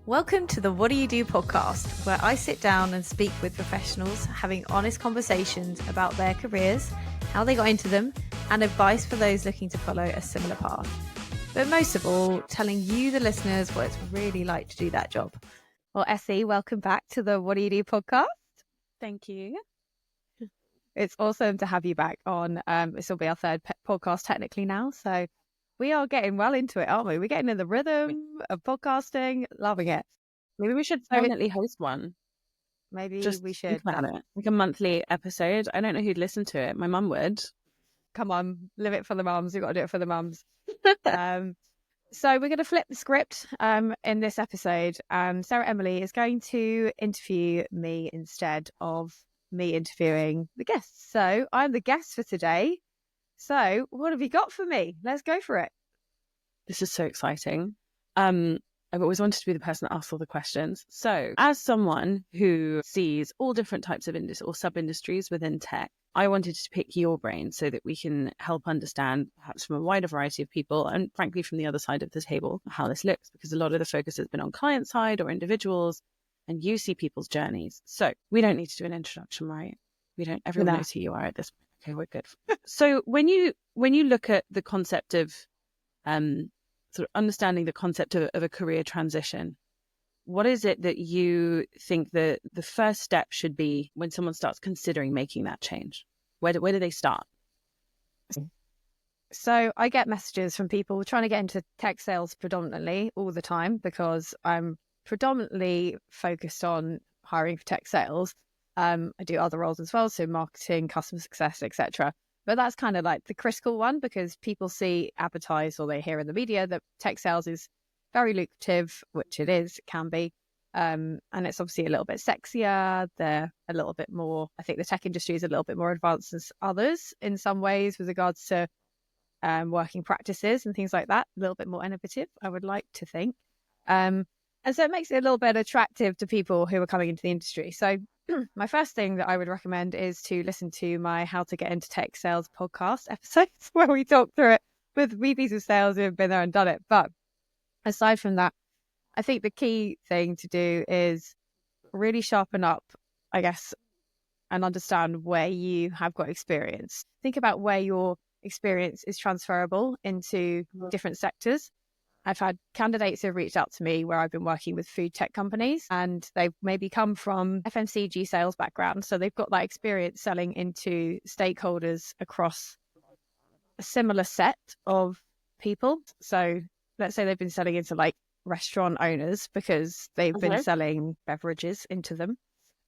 Welcome to the What Do You Do podcast, where I sit down and speak with professionals having honest conversations about their careers, how they got into them, and advice for those looking to follow a similar path. But most of all, telling you, the listeners, what it's really like to do that job. Well, Essie, welcome back to the What Do You Do podcast. Thank you. It's awesome to have you back on. This will be our third podcast technically now, so we are getting well into it, aren't we? We're getting in the rhythm of podcasting, loving it. Maybe we should definitely host one. Maybe Just we should. think about it. Like a monthly episode. I don't know who'd listen to it. My mum would. Come on, live it for the mums. We've got to do it for the mums. So we're going to flip the script in this episode. Sarah Emily is going to interview me instead of me interviewing the guests. So I'm the guest for today. So what have you got for me? Let's go for it. This is so exciting. I've always wanted to be the person that asks all the questions. So as someone who sees all different types of industry or sub-industries within tech, I wanted to pick your brain so that we can help understand, perhaps from a wider variety of people, and frankly from the other side of the table, how this looks, because a lot of the focus has been on client side or individuals, and you see people's journeys. So we don't need to do an introduction, right? Everyone knows who you are at this point. Okay, we're good. So when you look at the concept of sort of understanding the concept of a career transition, what is it that you think that the first step should be when someone starts considering making that change? Where do they start? So I get messages from people trying to get into tech sales predominantly all the time, because I'm predominantly focused on hiring for tech sales. I do other roles as well, so marketing, customer success, etc. But that's kind of like the critical one, because people see advertised or they hear in the media that tech sales is very lucrative, which it is, it can be. And it's obviously a little bit sexier. They're a little bit more, I think the tech industry is a little bit more advanced than others in some ways with regards to working practices and things like that. A little bit more innovative, I would like to think. And so it makes it a little bit attractive to people who are coming into the industry. So my first thing that I would recommend is to listen to my How to Get into Tech Sales podcast episodes, where we talk through it with VPs of sales who have been there and done it. But aside from that, I think the key thing to do is really sharpen up, I guess, and understand where you have got experience. Think about where your experience is transferable into different sectors. I've had candidates who have reached out to me where I've been working with food tech companies, and they've maybe come from FMCG sales background. So they've got that experience selling into stakeholders across a similar set of people. So let's say they've been selling into like restaurant owners because they've been selling beverages into them.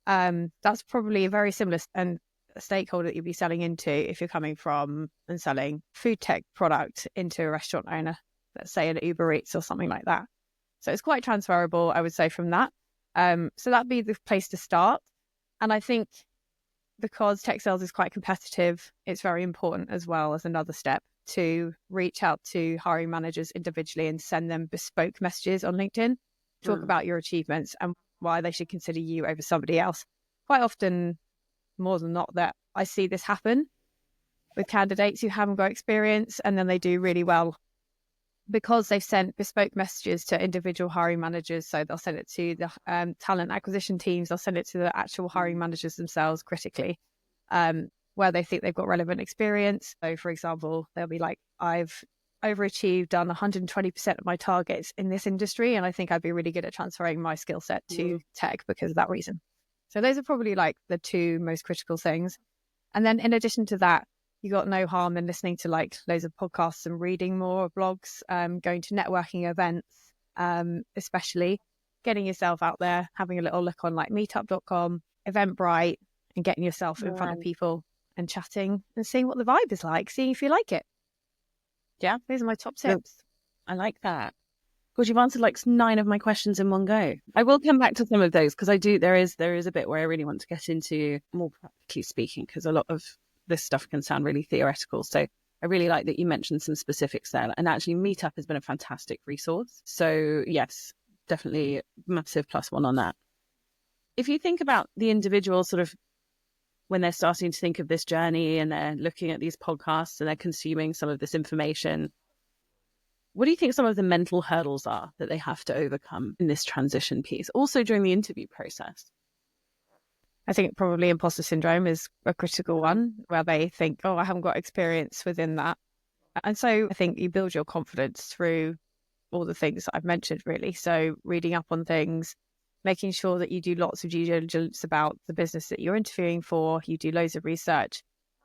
That's probably a very similar and a stakeholder that you'd be selling into if you're coming from and selling food tech product into a restaurant owner, let's say an Uber Eats or something like that. So it's quite transferable, I would say, from that. So that'd be the place to start. And I think because tech sales is quite competitive, it's very important as well as another step to reach out to hiring managers individually and send them bespoke messages on LinkedIn. Talk about your achievements and why they should consider you over somebody else. Quite often, more than not, that I see this happen with candidates who haven't got experience, and then they do really well because they've sent bespoke messages to individual hiring managers. So they'll send it to the talent acquisition teams, they'll send it to the actual hiring managers themselves critically, where they think they've got relevant experience. So for example, they'll be like, I've overachieved, done 120% of my targets in this industry, and I think I'd be really good at transferring my skill set to tech because of that reason. So those are probably like the two most critical things. And then in addition to that, you got no harm in listening to like loads of podcasts and reading more blogs, going to networking events, especially getting yourself out there, having a little look on like meetup.com, Eventbrite, and getting yourself in front of people and chatting and seeing what the vibe is like, seeing if you like it. Yeah, those are my top tips. I like that. Because you've answered like 9 of my questions in one go. I will come back to some of those because there is a bit where I really want to get into more practically speaking, because a lot of this stuff can sound really theoretical. So I really like that you mentioned some specifics there. And actually Meetup has been a fantastic resource. So yes, definitely massive +1 on that. If you think about the individual sort of when they're starting to think of this journey and they're looking at these podcasts and they're consuming some of this information, what do you think some of the mental hurdles are that they have to overcome in this transition piece, also during the interview process? I think probably imposter syndrome is a critical one, where they think, oh, I haven't got experience within that. And so I think you build your confidence through all the things that I've mentioned, really. So reading up on things, making sure that you do lots of due diligence about the business that you're interviewing for. You do loads of research.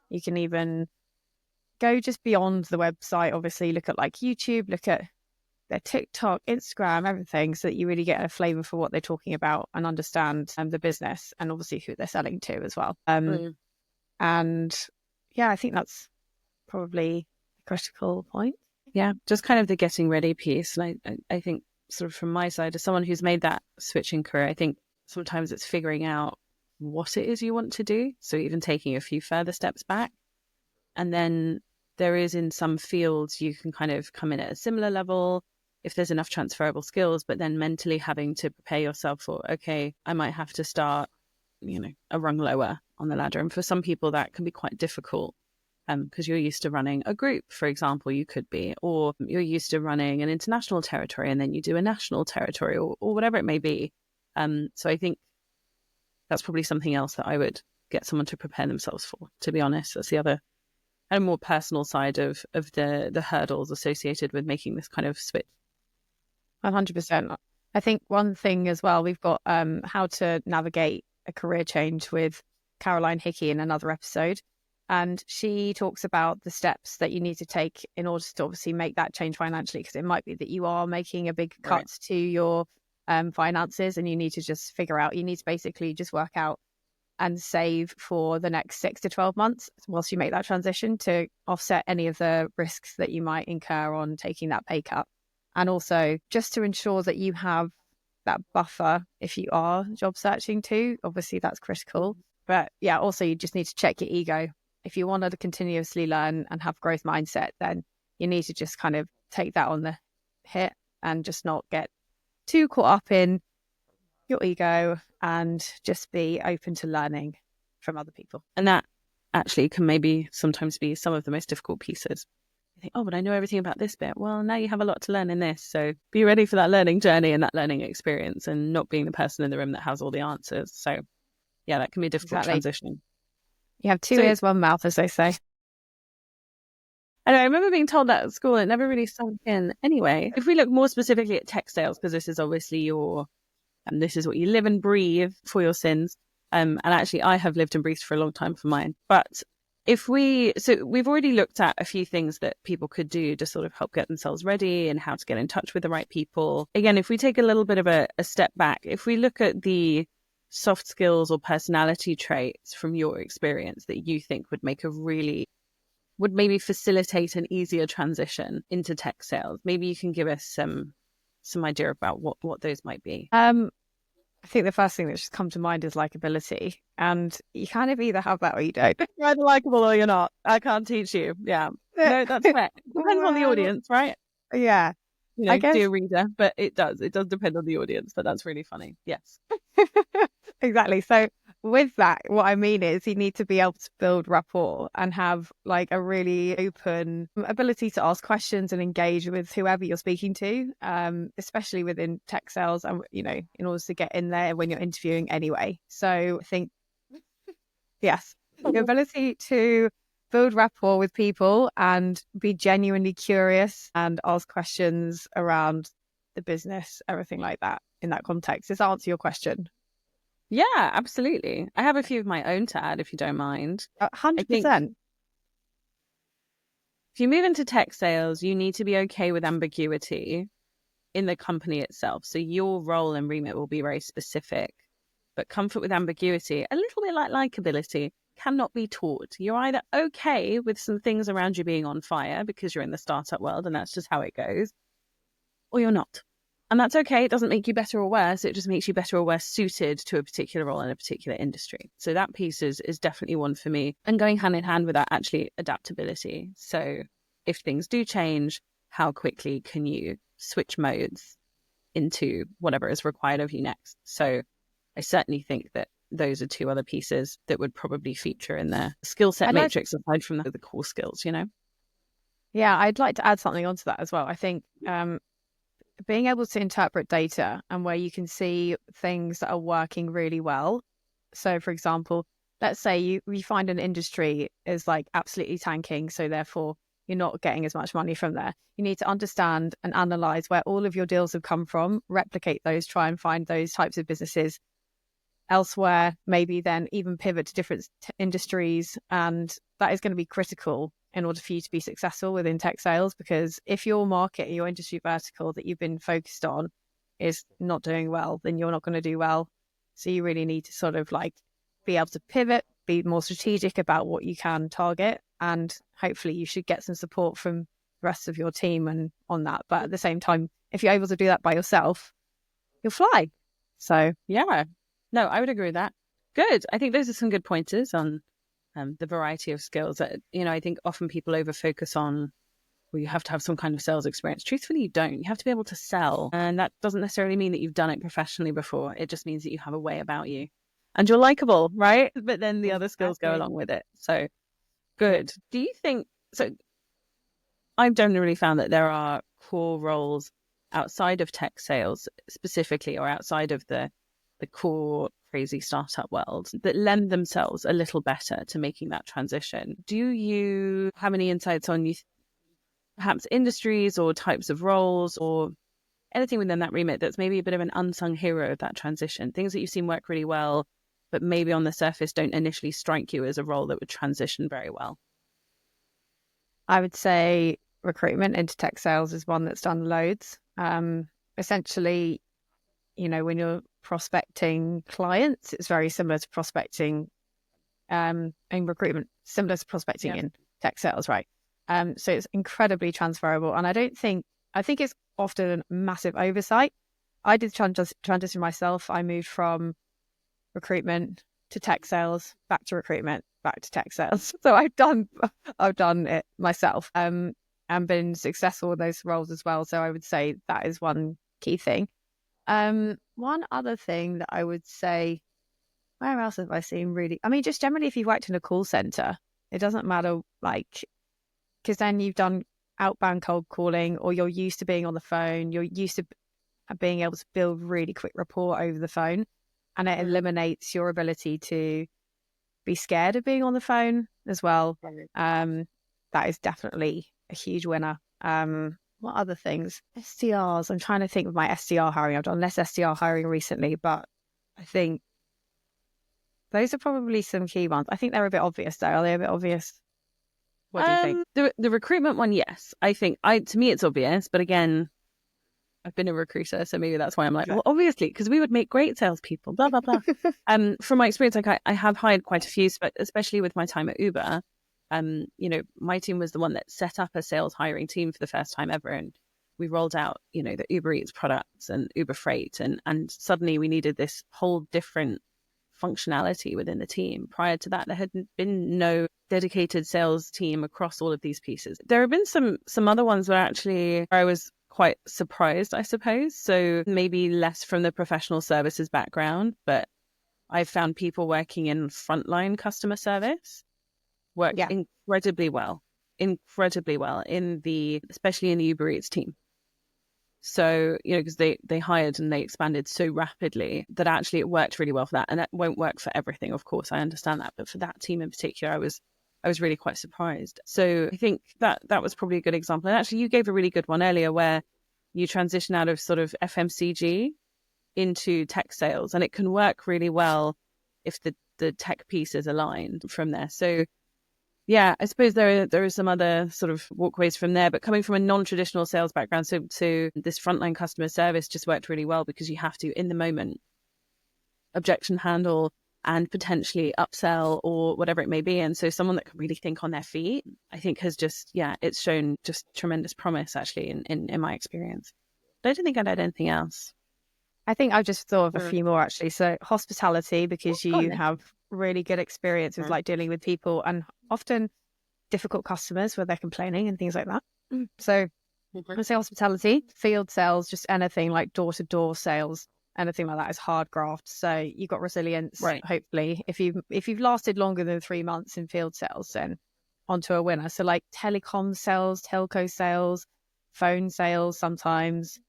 You can even go just beyond the website, obviously, look at like YouTube, look at their TikTok, Instagram, everything, so that you really get a flavor for what they're talking about and understand the business and obviously who they're selling to as well. And yeah, I think that's probably a critical point. Yeah, just kind of the getting ready piece. And I think sort of from my side, as someone who's made that switch in career, I think sometimes it's figuring out what it is you want to do. So even taking a few further steps back. And then there is in some fields, you can kind of come in at a similar level if there's enough transferable skills, but then mentally having to prepare yourself for, okay, I might have to start, a rung lower on the ladder. And for some people that can be quite difficult because you're used to running a group, for example, you could be, or you're used to running an international territory and then you do a national territory or whatever it may be. So I think that's probably something else that I would get someone to prepare themselves for, to be honest. That's the other and more personal side of the hurdles associated with making this kind of switch. 100%. I think one thing as well, we've got how to navigate a career change with Caroline Hickey in another episode. And she talks about the steps that you need to take in order to obviously make that change financially, because it might be that you are making a big cut to your finances and you need to just figure out, you need to basically just work out and save for the next 6 to 12 months whilst you make that transition to offset any of the risks that you might incur on taking that pay cut. And also just to ensure that you have that buffer if you are job searching too. Obviously, that's critical. But yeah, also you just need to check your ego. If you want to continuously learn and have growth mindset, then you need to just kind of take that on the hit and just not get too caught up in your ego and just be open to learning from other people. And that actually can maybe sometimes be some of the most difficult pieces. You think, oh, but I know everything about this bit. Well, now you have a lot to learn in this. So be ready for that learning journey and that learning experience and not being the person in the room that has all the answers. So yeah, that can be a difficult transition. You have two ears, one mouth, as they say. I know, I remember being told that at school and it never really sunk in. Anyway, if we look more specifically at tech sales, because this is obviously and this is what you live and breathe for your sins. And actually, I have lived and breathed for a long time for mine. But we've already looked at a few things that people could do to sort of help get themselves ready and how to get in touch with the right people. Again, if we take a little bit of a step back, if we look at the soft skills or personality traits from your experience that you think would maybe facilitate an easier transition into tech sales, maybe you can give us some idea about what those might be. I think the first thing that just come to mind is likability, and you kind of either have that or you don't. You're either likable or you're not. I can't teach you. Yeah, no, that's fair. Depends on the audience, right? Yeah, I guess, dear reader, but it does depend on the audience. But that's really funny. Yes, exactly. So with that, what I mean is you need to be able to build rapport and have like a really open ability to ask questions and engage with whoever you're speaking to, especially within tech sales and, in order to get in there when you're interviewing anyway. So I think, yes, the ability to build rapport with people and be genuinely curious and ask questions around the business, everything like that in that context. Does that answer your question? Yeah, absolutely. I have a few of my own to add, if you don't mind. 100%. If you move into tech sales, you need to be okay with ambiguity in the company itself. So your role and remit will be very specific, but comfort with ambiguity, a little bit like likability, cannot be taught. You're either okay with some things around you being on fire because you're in the startup world and that's just how it goes, or you're not. And that's okay. It doesn't make you better or worse. It just makes you better or worse suited to a particular role in a particular industry. So that piece is definitely one for me. And going hand in hand with that, actually, adaptability. So if things do change, how quickly can you switch modes into whatever is required of you next? So I certainly think that those are two other pieces that would probably feature in their skill set matrix aside from the core skills, Yeah, I'd like to add something onto that as well. I think being able to interpret data and where you can see things that are working really well. So, for example, let's say you find an industry is like absolutely tanking, so therefore you're not getting as much money from there. You need to understand and analyze where all of your deals have come from, replicate those, try and find those types of businesses elsewhere, maybe then even pivot to different industries. And that is going to be critical in order for you to be successful within tech sales, because if your market, your industry vertical that you've been focused on is not doing well, then you're not going to do well. So you really need to sort of like be able to pivot, be more strategic about what you can target, and hopefully you should get some support from the rest of your team and on that. But at the same time, if you're able to do that by yourself, you'll fly. So Yeah, no, I would agree with that. Good. I think those are some good pointers on the variety of skills that, I think often people over focus on, well, you have to have some kind of sales experience. Truthfully, you don't. You have to be able to sell. And that doesn't necessarily mean that you've done it professionally before. It just means that you have a way about you and you're likable, right? But then the other skills go along with it. So good. Do you think, so I've generally found that there are core roles outside of tech sales specifically, or outside of the core crazy startup world, that lend themselves a little better to making that transition. Do you have any insights on perhaps industries or types of roles or anything within that remit that's maybe a bit of an unsung hero of that transition? Things that you've seen work really well, but maybe on the surface don't initially strike you as a role that would transition very well? I would say recruitment into tech sales is one that's done loads. Essentially, when you're prospecting clients, it's very similar to prospecting in recruitment, similar to prospecting in tech sales, right? So it's incredibly transferable. And I think it's often a massive oversight. I did transition myself. I moved from recruitment to tech sales, back to recruitment, back to tech sales. So I've done it myself, and been successful in those roles as well. So I would say that is one key thing. One other thing that I would say, where else have I seen really? I mean, just generally, if you've worked in a call center, it doesn't matter, like, because then you've done outbound cold calling, or you're used to being on the phone, you're used to being able to build really quick rapport over the phone, and it eliminates your ability to be scared of being on the phone as well. That is definitely a huge winner. What other things? SDRs. I'm trying to think of my SDR hiring. I've done less SDR hiring recently, but I think those are probably some key ones. I think they're a bit obvious though. Are they a bit obvious? What do you think? The recruitment one, yes. I think to me it's obvious, but again, I've been a recruiter, so maybe that's why I'm like, well, obviously, because we would make great salespeople, blah, blah, blah. From my experience, like I have hired quite a few, especially with my time at Uber. My team was the one that set up a sales hiring team for the first time ever. And we rolled out, the Uber Eats products and Uber Freight. And suddenly we needed this whole different functionality within the team. Prior to that, there had been no dedicated sales team across all of these pieces. There have been some other ones where I was quite surprised, I suppose. So maybe less from the professional services background, but I've found people working in frontline customer service work incredibly well especially in the Uber Eats team. So, because they hired and they expanded so rapidly that actually it worked really well for that. And that won't work for everything, of course, I understand that. But for that team in particular, I was really quite surprised. So I think that was probably a good example. And actually, you gave a really good one earlier where you transition out of sort of FMCG into tech sales. And it can work really well if the tech piece is aligned from there. So yeah, I suppose there are some other sort of walkways from there, but coming from a non-traditional sales background, so this frontline customer service just worked really well because you have to, in the moment, objection handle and potentially upsell or whatever it may be. And so someone that can really think on their feet, I think has just, it's shown just tremendous promise actually in my experience. But I don't think I'd add anything else. I think I've just thought of a few more actually. So hospitality, because you have really good experience with like dealing with people and often difficult customers where they're complaining and things like that. So I say hospitality, field sales, just anything like door-to-door sales, anything like that is hard graft. So you've got resilience, right? Hopefully, if you've lasted longer than 3 months in field sales, then onto a winner. So like telecom sales, telco sales, phone sales sometimes,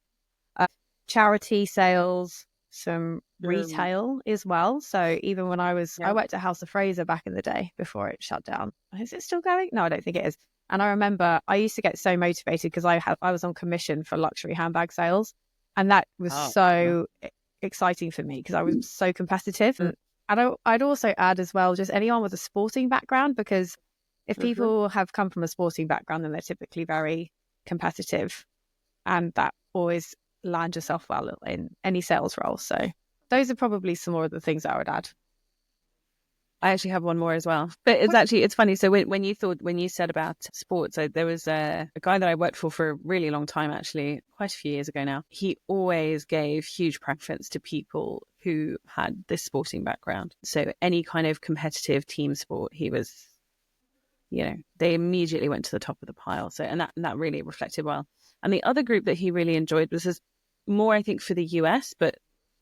charity sales, some retail as well. So even when I worked at House of Fraser back in the day before it shut down. Is it still going? No, I don't think it is. And I remember I used to get so motivated because I was on commission for luxury handbag sales. And that was so exciting for me because I was so competitive. And I'd also add as well, just anyone with a sporting background, because if people have come from a sporting background, then they're typically very competitive. And that always land yourself well in any sales role. So those are probably some more of the things I would add. I actually have one more as well, but it's funny. So when you said about sports, so there was a guy that I worked for a really long time, actually, quite a few years ago now. He always gave huge preference to people who had this sporting background. So any kind of competitive team sport, he was, they immediately went to the top of the pile. So, and that really reflected well. And the other group that he really enjoyed was more, I think, for the US, but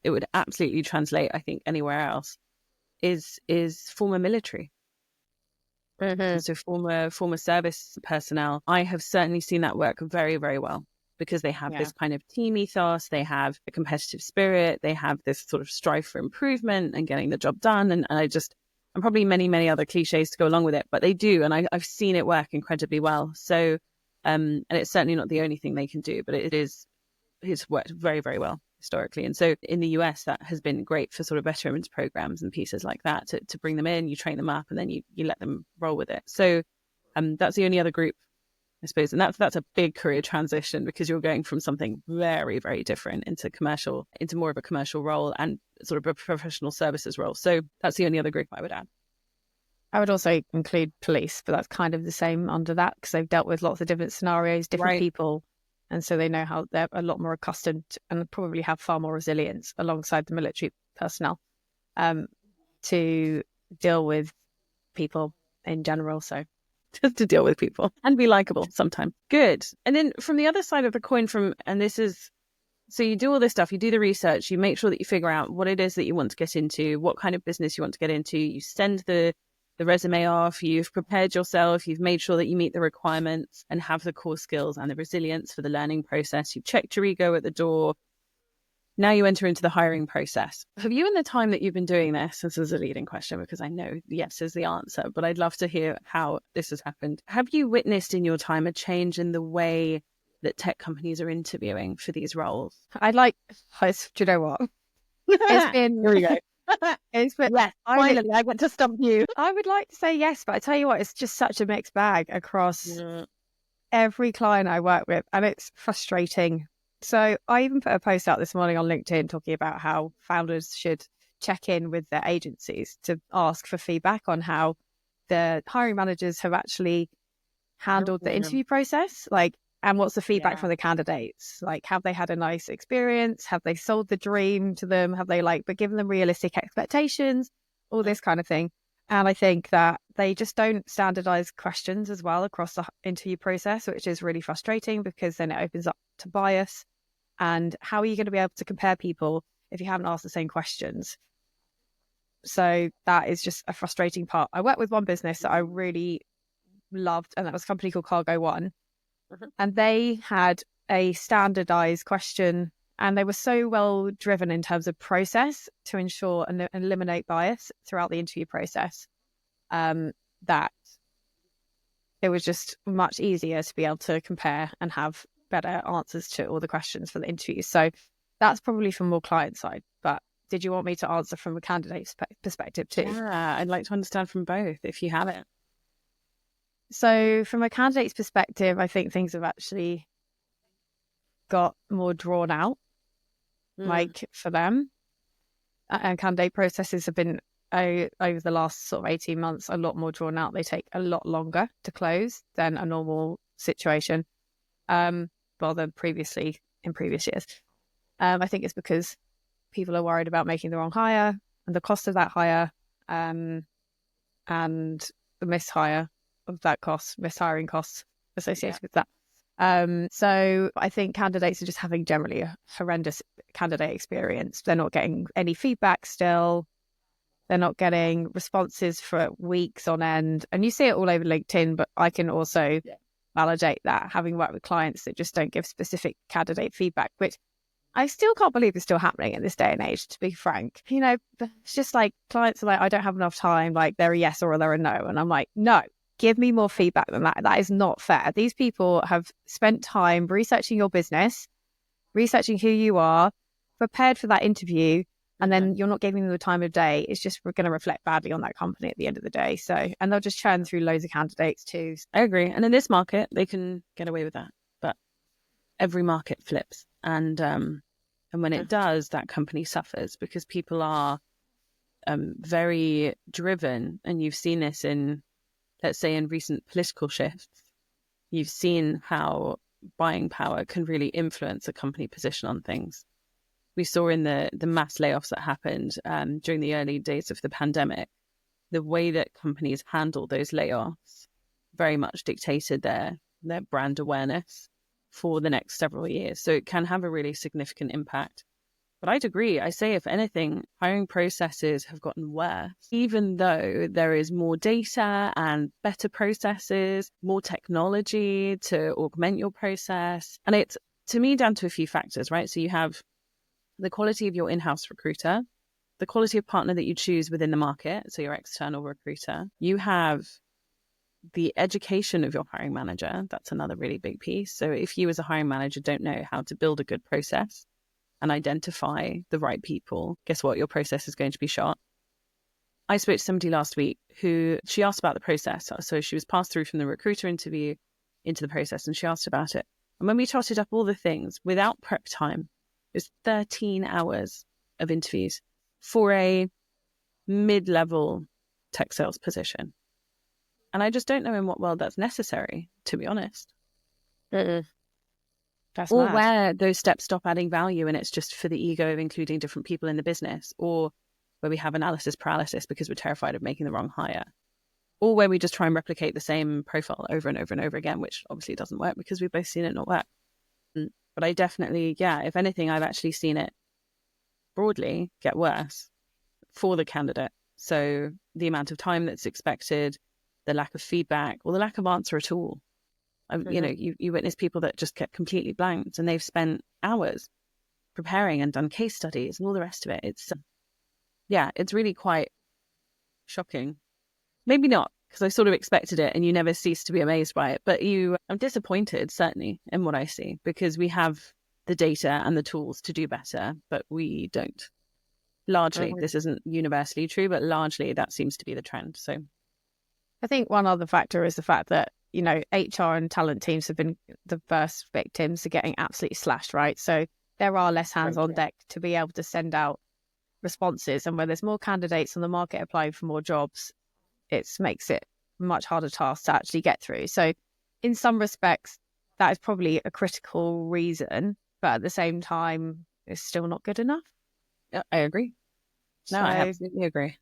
it would absolutely translate, I think, anywhere else, is former military. So former service personnel. I have certainly seen that work very, very well because they have this kind of team ethos, they have a competitive spirit, they have this sort of strive for improvement and getting the job done. And probably many, many other cliches to go along with it, but they do. And I've seen it work incredibly well. So, and it's certainly not the only thing they can do, but it's worked very, very well historically. And so in the US, that has been great for sort of veterans programs and pieces like that to bring them in, you train them up, and then you let them roll with it. So that's the only other group, I suppose. And that's a big career transition because you're going from something very, very different into more of a commercial role and sort of a professional services role. So that's the only other group I would add. I would also include police, but that's kind of the same under that because they've dealt with lots of different scenarios, different people. And so they know how they're a lot more accustomed and probably have far more resilience alongside the military personnel to deal with people in general. So just to deal with people and be likable sometimes. Good. And then from the other side of the coin, so you do all this stuff, you do the research, you make sure that you figure out what it is that you want to get into, what kind of business you want to get into, you send the resume off, you've prepared yourself, you've made sure that you meet the requirements and have the core skills and the resilience for the learning process. You've checked your ego at the door. Now you enter into the hiring process. Have you, in the time that you've been doing this is a leading question because I know yes is the answer, but I'd love to hear how this has happened. Have you witnessed in your time a change in the way that tech companies are interviewing for these roles? Do you know what? It's been... Here we go. Yes, finally, I went to stump you. I would like to say yes, but I tell you what, it's just such a mixed bag across every client I work with, and it's frustrating. So I even put a post out this morning on LinkedIn talking about how founders should check in with their agencies to ask for feedback on how the hiring managers have actually handled the interview process, and what's the feedback from the candidates? Have they had a nice experience? Have they sold the dream to them? Have they but given them realistic expectations? All this kind of thing. And I think that they just don't standardize questions as well across the interview process, which is really frustrating because then it opens up to bias. And how are you going to be able to compare people if you haven't asked the same questions? So that is just a frustrating part. I worked with one business that I really loved, and that was a company called Cargo One. And they had a standardized question, and they were so well driven in terms of process to ensure and eliminate bias throughout the interview process, that it was just much easier to be able to compare and have better answers to all the questions for the interviews. So that's probably from more client side. But did you want me to answer from a candidate's perspective too? Yeah, I'd like to understand from both if you have it. So from a candidate's perspective, I think things have actually got more drawn out, for them. And candidate processes have been, over the last sort of 18 months, a lot more drawn out. They take a lot longer to close than a normal situation, than previously in previous years. I think it's because people are worried about making the wrong hire and the cost of that hire, and the mishire of that cost, mishiring costs associated with that. So I think candidates are just having generally a horrendous candidate experience. They're not getting any feedback still. They're not getting responses for weeks on end. And you see it all over LinkedIn, but I can also validate that, having worked with clients that just don't give specific candidate feedback, which I still can't believe is still happening in this day and age, to be frank. You know, it's just like clients are like, I don't have enough time. Like they're a yes or they're a no. And I'm like, no, give me more feedback than that. That is not fair. These people have spent time researching your business, researching who you are, prepared for that interview, and then you're not giving them the time of day. It's just going to reflect badly on that company at the end of the day. So, and they'll just churn through loads of candidates too. I agree. And in this market, they can get away with that. But every market flips. And when it does, that company suffers because people are very driven. And you've seen this in, let's say, in recent political shifts. You've seen how buying power can really influence a company position on things. We saw in the mass layoffs that happened during the early days of the pandemic, the way that companies handled those layoffs very much dictated their brand awareness for the next several years. So it can have a really significant impact. But I'd agree. I say, if anything, hiring processes have gotten worse, even though there is more data and better processes, more technology to augment your process. And it's, to me, down to a few factors, right? So you have the quality of your in-house recruiter, the quality of partner that you choose within the market, so your external recruiter. You have the education of your hiring manager. That's another really big piece. So if you as a hiring manager don't know how to build a good process and identify the right people, guess what? Your process is going to be shot. I spoke to somebody last week who, she asked about the process. So she was passed through from the recruiter interview into the process, and she asked about it. And when we totted up all the things without prep time, it was 13 hours of interviews for a mid-level tech sales position. And I just don't know in what world that's necessary, to be honest. That's or mad. where those steps stop adding value and it's just for the ego of including different people in the business, or where we have analysis paralysis because we're terrified of making the wrong hire, or where we just try and replicate the same profile over and over and over again, which obviously doesn't work because we've both seen it not work. But I definitely, if anything, I've actually seen it broadly get worse for the candidate. So the amount of time that's expected, the lack of feedback, or the lack of answer at all. You know, you witness people that just get completely blanked, and they've spent hours preparing and done case studies and all the rest of it. It's, it's really quite shocking. Maybe not, because I sort of expected it and you never cease to be amazed by it. But I'm disappointed, certainly, in what I see, because we have the data and the tools to do better, but we don't. Largely, this isn't universally true, but largely that seems to be the trend. So I think one other factor is the fact that, you know, HR and talent teams have been the first victims to getting absolutely slashed, right? So there are less hands on deck to be able to send out responses. And where there's more candidates on the market applying for more jobs, it makes it a much harder task to actually get through. So in some respects, that is probably a critical reason, but at the same time, it's still not good enough. Yeah, I agree. No, I absolutely agree.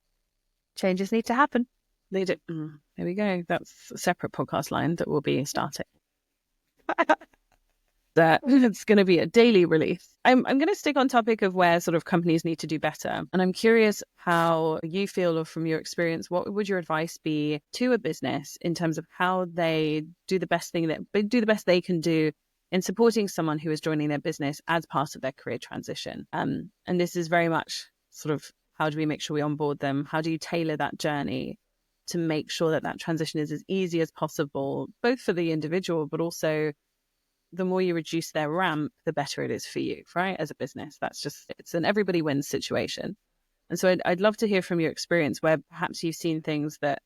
Changes need to happen. They do. There we go. That's a separate podcast line that will be starting. That it's going to be a daily release. I'm going to stick on topic of where sort of companies need to do better. And I'm curious how you feel, or from your experience, what would your advice be to a business in terms of how they do the best they can do in supporting someone who is joining their business as part of their career transition? And this is very much sort of, how do we make sure we onboard them? How do you tailor that journey to make sure that that transition is as easy as possible, both for the individual, but also the more you reduce their ramp, the better it is for you, right? As a business, it's an everybody wins situation. And so I'd love to hear from your experience where perhaps you've seen things that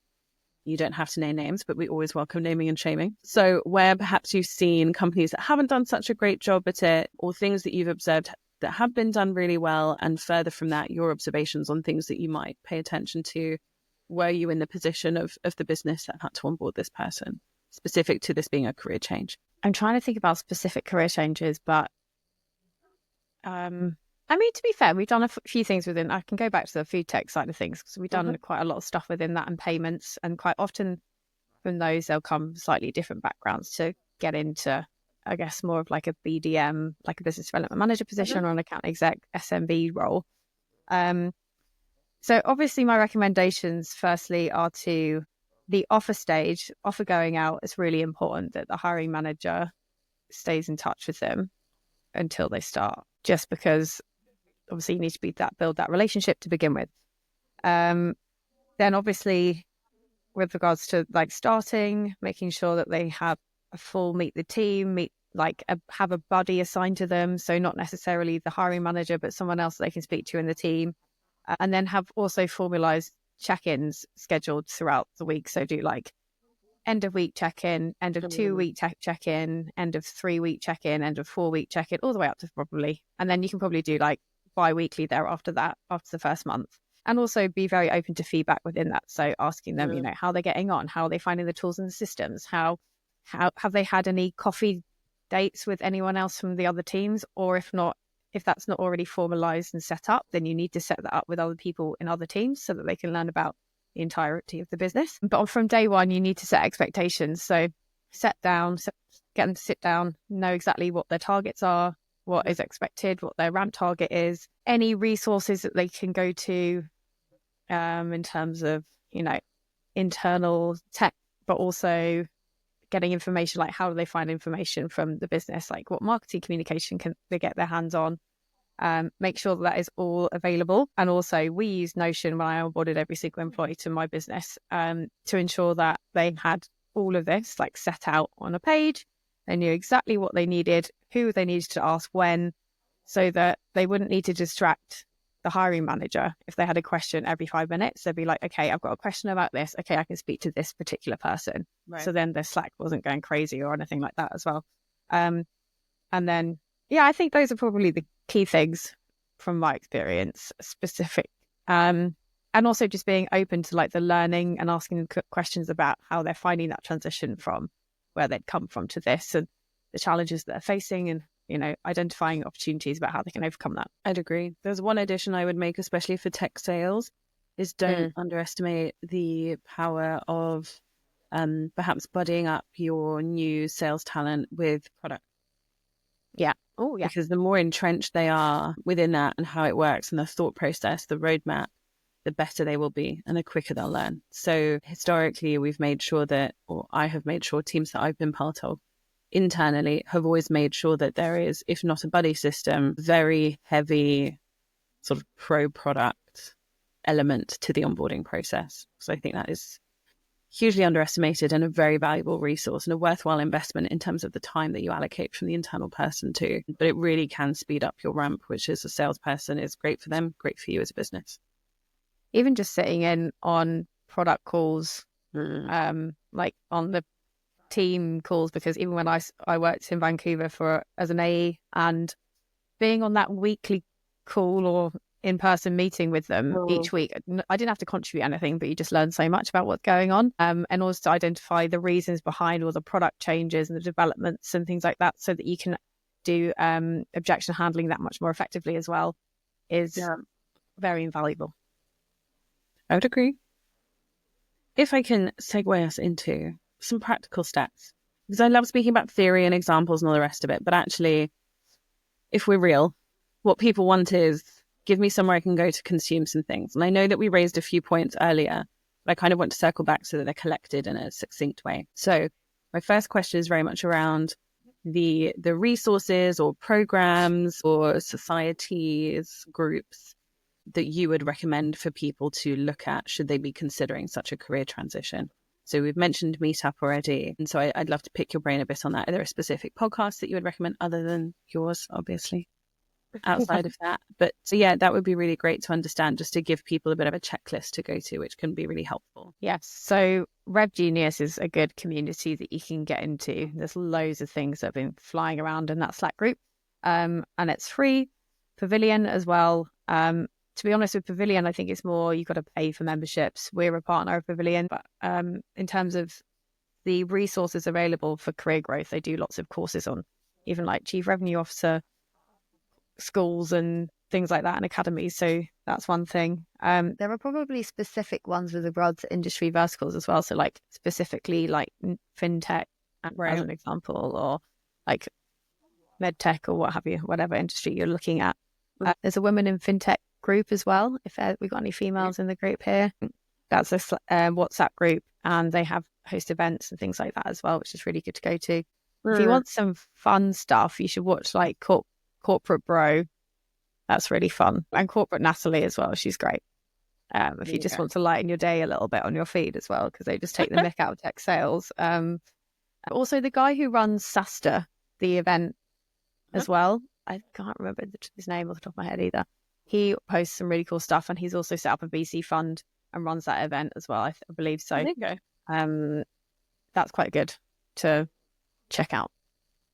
you don't have to name names, but we always welcome naming and shaming. So where perhaps you've seen companies that haven't done such a great job at it, or things that you've observed that have been done really well, and further from that, your observations on things that you might pay attention to. Were you in the position of the business that had to onboard this person, specific to this being a career change? I'm trying to think about specific career changes, but I mean, to be fair, we've done a few things within. I can go back to the food tech side of things, because we've done quite a lot of stuff within that, and payments, and quite often from those they'll come slightly different backgrounds to get into, I guess, more of like a BDM, like a business development manager position, or an account exec SMB role. So obviously my recommendations firstly are to the offer stage, offer going out. It's really important that the hiring manager stays in touch with them until they start, just because obviously you need to build that relationship to begin with. Then obviously with regards to like starting, making sure that they have a full meet the team, have a buddy assigned to them. So not necessarily the hiring manager, but someone else they can speak to in the team. And then have also formalized check-ins scheduled throughout the week. So do like end of week check-in, end of 2-week check-in, end of 3-week check-in, end of 4-week check-in, all the way up to probably. And then you can probably do like bi-weekly there after that, after the first month. And also be very open to feedback within that. So asking them, you know, how they're getting on, how are they finding the tools and the systems, how have they had any coffee dates with anyone else from the other teams? Or if not, if that's not already formalized and set up, then you need to set that up with other people in other teams so that they can learn about the entirety of the business. But from day one, you need to set expectations. So get them to sit down, know exactly what their targets are, what is expected, what their ramp target is, any resources that they can go to in terms of, you know, internal tech, but also getting information, like how do they find information from the business, like what marketing communication can they get their hands on. Make sure that is all available. And also we use Notion when I onboarded every single employee to my business to ensure that they had all of this like set out on a page. They knew exactly what they needed, who they needed to ask when, so that they wouldn't need to distract the hiring manager. If they had a question every 5 minutes, they'd be like, okay, I've got a question about this. Okay, I can speak to this particular person. Right. So then the Slack wasn't going crazy or anything like that as well. And then, yeah, I think those are probably the key things from my experience, specific. And also just being open to like the learning and asking questions about how they're finding that transition from where they'd come from to this and the challenges that they're facing, and, you know, identifying opportunities about how they can overcome that. I'd agree. There's one addition I would make, especially for tech sales, is don't underestimate the power of perhaps buddying up your new sales talent with product. Yeah. Oh, yeah. Because the more entrenched they are within that and how it works and the thought process, the roadmap, the better they will be and the quicker they'll learn. So historically, we've made sure that, or I have made sure, teams that I've been part of internally have always made sure that there is, if not a buddy system, very heavy sort of pro-product element to the onboarding process. So I think that is hugely underestimated and a very valuable resource and a worthwhile investment in terms of the time that you allocate from the internal person too. But it really can speed up your ramp, which as a salesperson is great for them, great for you as a business. Even just sitting in on product calls, like on the team calls, because even when I worked in Vancouver as an AE, and being on that weekly call or in-person meeting with them each week, I didn't have to contribute anything, but you just learn so much about what's going on, and also to identify the reasons behind all the product changes and the developments and things like that, so that you can do objection handling that much more effectively as well, is very invaluable. I would agree. If I can segue us into some practical stats, because I love speaking about theory and examples and all the rest of it, but actually, if we're real, what people want is, give me somewhere I can go to consume some things. And I know that we raised a few points earlier, but I kind of want to circle back so that they're collected in a succinct way. So my first question is very much around the resources or programs or societies, groups that you would recommend for people to look at should they be considering such a career transition. So we've mentioned Meetup already, and so I'd love to pick your brain a bit on that. Are there specific podcasts that you would recommend other than yours, obviously, outside of that? But so yeah, that would be really great to understand, just to give people a bit of a checklist to go to, which can be really helpful. Yes. So Rev Genius is a good community that you can get into. There's loads of things that have been flying around in that Slack group, and it's free. Pavilion as well. To be honest with Pavilion, I think it's more you've got to pay for memberships. We're a partner of Pavilion, but in terms of the resources available for career growth, they do lots of courses on even like chief revenue officer schools and things like that, and academies. So that's one thing. There are probably specific ones with regards to industry verticals as well. So like specifically like fintech as an example, or like medtech or what have you, whatever industry you're looking at. There's a women in fintech group as well. If we've got any females in the group here, that's a WhatsApp group, and they host events and things like that as well, which is really good to go to. If you want some fun stuff, you should watch like Corporate Bro. That's really fun. And Corporate Natalie as well. She's great. If you just want to lighten your day a little bit on your feed as well, because they just take the mick out of tech sales. Also, the guy who runs SaaStr, the event as well, I can't remember his name off the top of my head either. He posts some really cool stuff, and he's also set up a VC fund and runs that event as well, I believe so. There you go. That's quite good to check out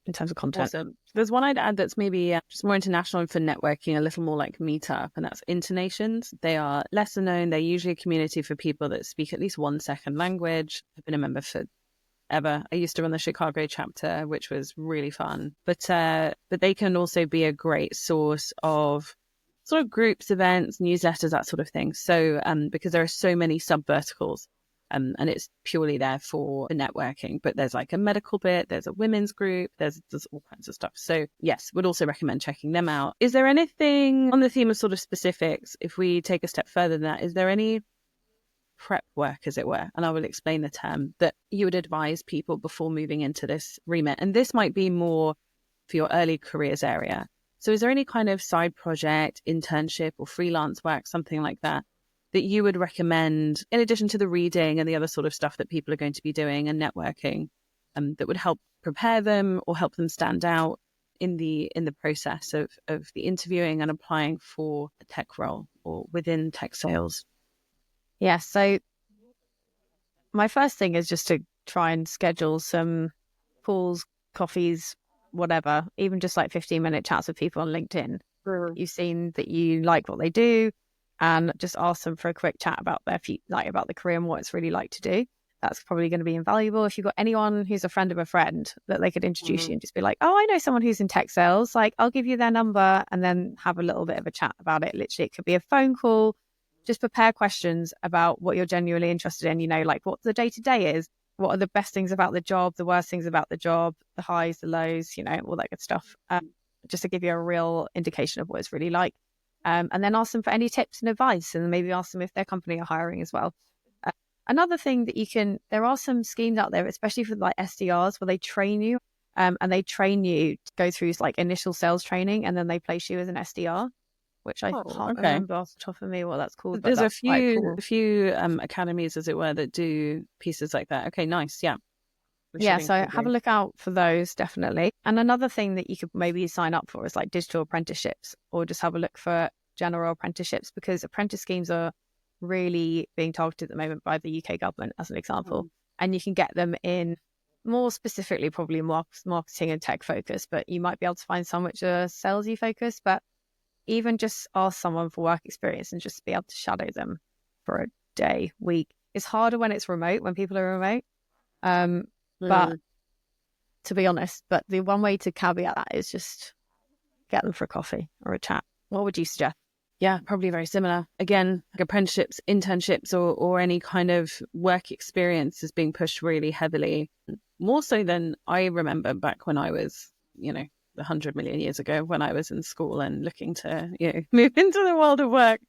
in terms of content. Awesome. There's one I'd add that's maybe just more international for networking, a little more like Meetup, and that's Intonations. They are lesser known. They're usually a community for people that speak at least one second language. I've been a member for ever. I used to run the Chicago chapter, which was really fun. But they can also be a great source of sort of groups, events, newsletters, that sort of thing. So because there are so many sub verticals. And it's purely there for networking, but there's like a medical bit, there's a women's group, there's all kinds of stuff. So yes, would also recommend checking them out. Is there anything on the theme of sort of specifics, if we take a step further than that, is there any prep work, as it were, and I will explain the term, that you would advise people before moving into this remit? And this might be more for your early careers area. So is there any kind of side project, internship or freelance work, something like that you would recommend, in addition to the reading and the other sort of stuff that people are going to be doing and networking, that would help prepare them or help them stand out in the process of the interviewing and applying for a tech role or within tech sales? Yeah, so my first thing is just to try and schedule some calls, coffees, whatever, even just like 15-minute chats with people on LinkedIn. You've seen that you like what they do, and just ask them for a quick chat about about the career and what it's really like to do. That's probably going to be invaluable. If you've got anyone who's a friend of a friend that they could introduce you and just be like, oh, I know someone who's in tech sales, like I'll give you their number, and then have a little bit of a chat about it. Literally, it could be a phone call. Just prepare questions about what you're genuinely interested in, like what the day-to-day is, what are the best things about the job, the worst things about the job, the highs, the lows, all that good stuff, just to give you a real indication of what it's really like. And then ask them for any tips and advice, and maybe ask them if their company are hiring as well. Another thing that there are some schemes out there, especially for like SDRs, where they train you, and they train you to go through like initial sales training, and then they place you as an SDR, which I can't remember off the top of me what that's called. There's a few academies, as it were, that do pieces like that. Okay, nice. Yeah. Yeah, so have a look out for those, definitely. And another thing that you could maybe sign up for is like digital apprenticeships, or just have a look for general apprenticeships, because apprentice schemes are really being targeted at the moment by the UK government, as an example. And you can get them in more specifically, probably marketing and tech focus, but you might be able to find some which are salesy focused. But even just ask someone for work experience and just be able to shadow them for a day, week. It's harder when it's remote, when people are remote. But to be honest, the one way to caveat that is just get them for a coffee or a chat. What would you suggest? Yeah, probably very similar. Again, like apprenticeships, internships, or any kind of work experience is being pushed really heavily, more so than I remember back when I was, 100 million years ago, when I was in school and looking to, move into the world of work.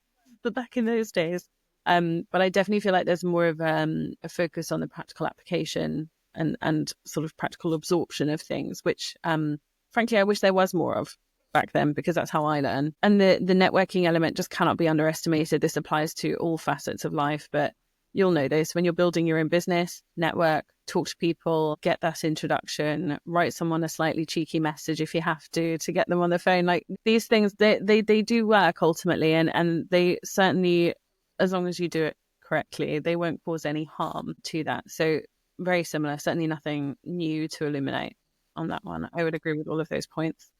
But back in those days, but I definitely feel like there's more of a focus on the practical application and sort of practical absorption of things, which frankly I wish there was more of back then, because that's how I learn. And the networking element just cannot be underestimated. This applies to all facets of life, but you'll know this when you're building your own business. Network, talk to people, get that introduction, write someone a slightly cheeky message if you have to get them on the phone. Like these things, they do work ultimately, and they certainly, as long as you do it correctly, they won't cause any harm to that. So very similar, certainly nothing new to illuminate on that one. I would agree with all of those points.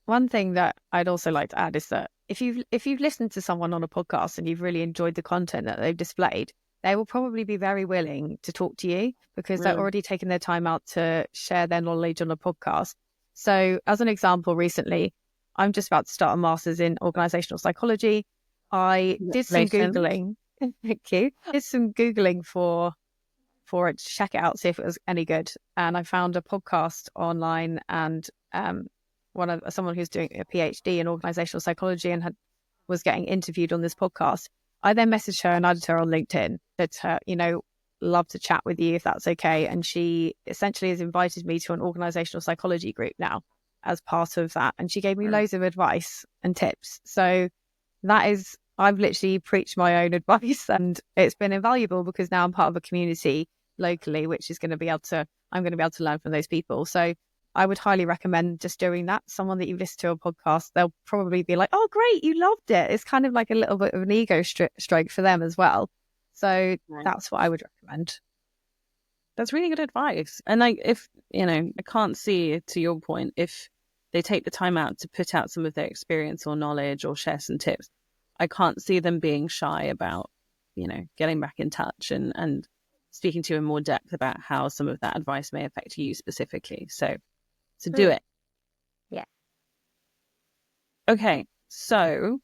One thing that I'd also like to add is that if you've listened to someone on a podcast and you've really enjoyed the content that they've displayed, they will probably be very willing to talk to you, because they're already taking their time out to share their knowledge on a podcast. So as an example, recently, I'm just about to start a master's in organizational psychology. I did some Googling. Thank you. Did some Googling for it to check it out, see if it was any good. And I found a podcast online, and someone who's doing a PhD in organizational psychology and had was getting interviewed on this podcast, I then messaged her and added her on LinkedIn, said to her, love to chat with you if that's okay. And she essentially has invited me to an organizational psychology group now as part of that. And she gave me loads of advice and tips. So I've literally preached my own advice, and it's been invaluable because now I'm part of a community locally, which is I'm going to be able to learn from those people. So I would highly recommend just doing that. Someone that you've listened to a podcast, they'll probably be like, oh, great, you loved it. It's kind of like a little bit of an ego stroke for them as well. So that's what I would recommend. That's really good advice. And if, I can't see, to your point, if they take the time out to put out some of their experience or knowledge or share some tips, I can't see them being shy about, getting back in touch and speaking to you in more depth about how some of that advice may affect you specifically. So do it. Yeah. Okay. So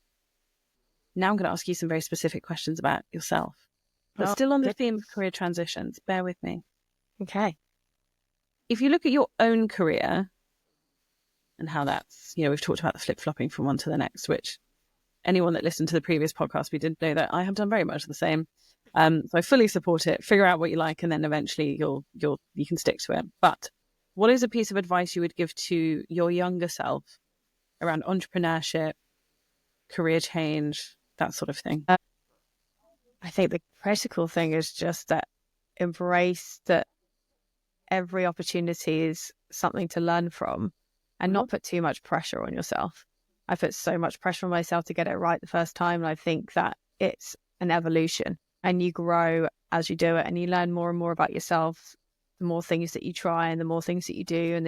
now I'm going to ask you some very specific questions about yourself, but still on the theme of career transitions. Bear with me. Okay. If you look at your own career and how that's, we've talked about the flip-flopping from one to the next, which anyone that listened to the previous podcast, we did know that I have done very much the same. So I fully support it. Figure out what you like, and then eventually you can stick to it. But what is a piece of advice you would give to your younger self around entrepreneurship, career change, that sort of thing? I think the critical thing is just that embrace that every opportunity is something to learn from, and not put too much pressure on yourself. I put so much pressure on myself to get it right the first time, and I think that it's an evolution, and you grow as you do it, and you learn more and more about yourself the more things that you try and the more things that you do, and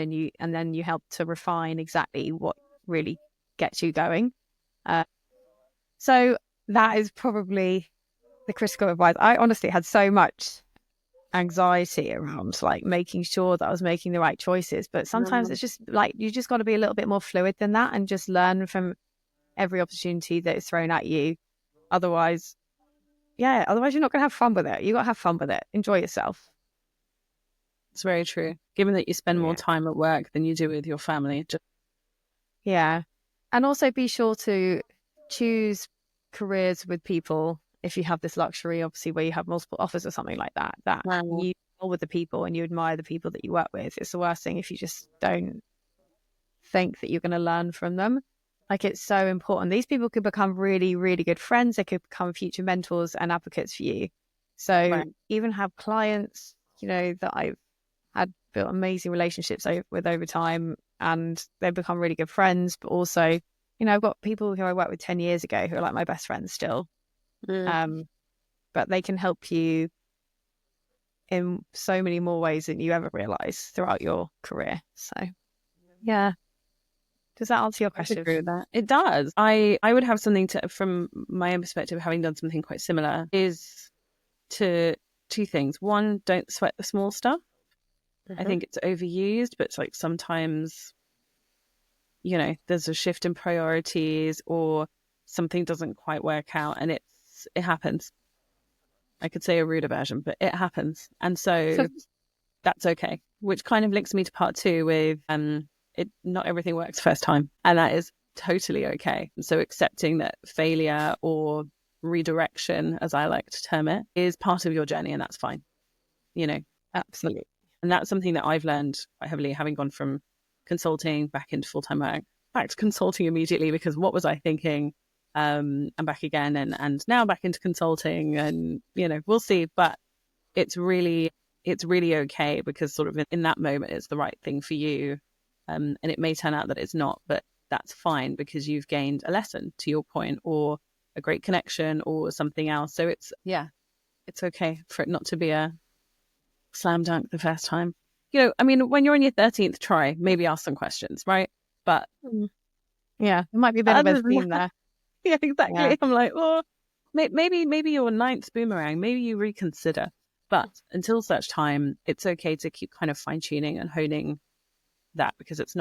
then you help to refine exactly what really gets you going. So that is probably the critical advice. I honestly had so much anxiety around like making sure that I was making the right choices, but sometimes it's just like you just got to be a little bit more fluid than that and just learn from every opportunity that is thrown at you. Otherwise you're not going to have fun with it. You got to have fun with it. Enjoy yourself. It's very true. Given that you spend more time at work than you do with your family. And also be sure to choose careers with people, if you have this luxury, obviously, where you have multiple offers or something like that, you deal with the people and you admire the people that you work with. It's the worst thing if you just don't think that you're going to learn from them. Like, it's so important. These people could become really, really good friends. They could become future mentors and advocates for you. So even have clients, that I've had built amazing relationships with over time, and they've become really good friends. But also, I've got people who I worked with 10 years ago who are like my best friends still. But they can help you in so many more ways than you ever realize throughout your career. So does that answer your question? I agree with that. It does. I would have something from my own perspective, having done something quite similar, is to two things. One, don't sweat the small stuff. I think it's overused, but it's like sometimes there's a shift in priorities or something doesn't quite work out, and it happens. I could say a ruder version, but it happens. And so that's okay, which kind of links me to part two with not everything works first time, and that is totally okay. So accepting that failure or redirection, as I like to term it, is part of your journey, and that's fine. Absolutely. And that's something that I've learned quite heavily, having gone from consulting back into full-time work, back to consulting immediately, because what was I thinking? And back again, and now back into consulting, and we'll see. But it's really okay, because sort of in that moment it's the right thing for you, and it may turn out that it's not, but that's fine, because you've gained a lesson, to your point, or a great connection or something else. So it's okay for it not to be a slam dunk the first time. When you're on your 13th try, maybe ask some questions, right? But it might be a bit of a theme there. Yeah, exactly. Yeah. I'm like, maybe your ninth boomerang, maybe you reconsider. But until such time, it's okay to keep kind of fine tuning and honing that, because it's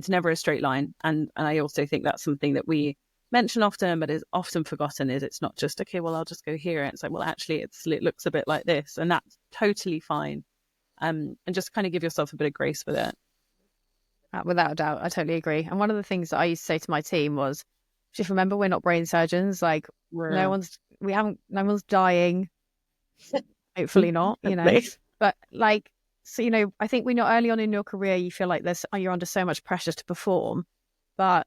never a straight line. And I also think that's something that we mention often, but is often forgotten, is it's not just, okay, well, I'll just go here. It's like, well, actually it looks a bit like this, and that's totally fine. And just kind of give yourself a bit of grace with it. Without a doubt, I totally agree. And one of the things that I used to say to my team was, just remember we're not brain surgeons. Like Real. no one's dying. Hopefully not, Hopefully. but like, so, I think we know early on in your career, you feel like you're under so much pressure to perform, but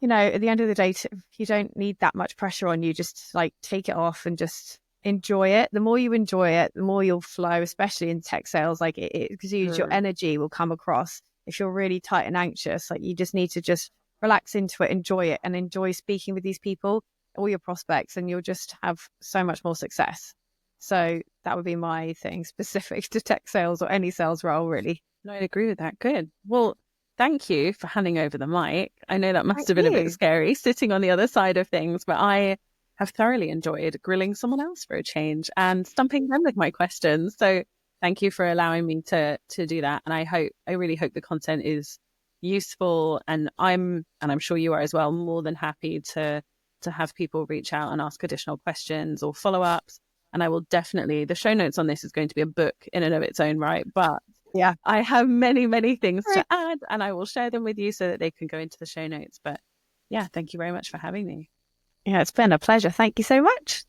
at the end of the day, you don't need that much pressure on you. Just like take it off and just enjoy it. The more you enjoy it, the more you'll flow, especially in tech sales. Like it exudes, your energy will come across. If you're really tight and anxious, like you just need to just relax into it, enjoy it, and enjoy speaking with these people, all your prospects, and you'll just have so much more success. So that would be my thing specific to tech sales or any sales role, really. No, I agree with that. Good. Well, thank you for handing over the mic. I know that must Thank have been a bit you. scary sitting on the other side of things, but I have thoroughly enjoyed grilling someone else for a change and stumping them with my questions. So thank you for allowing me to do that. And I really hope the content is useful. And I'm sure you are as well, more than happy to have people reach out and ask additional questions or follow-ups. And I will definitely, the show notes on this is going to be a book in and of its own right, but Yeah. I have many, many things to Right. add, and I will share them with you so that they can go into the show notes. But yeah, thank you very much for having me. Yeah, it's been a pleasure. Thank you so much.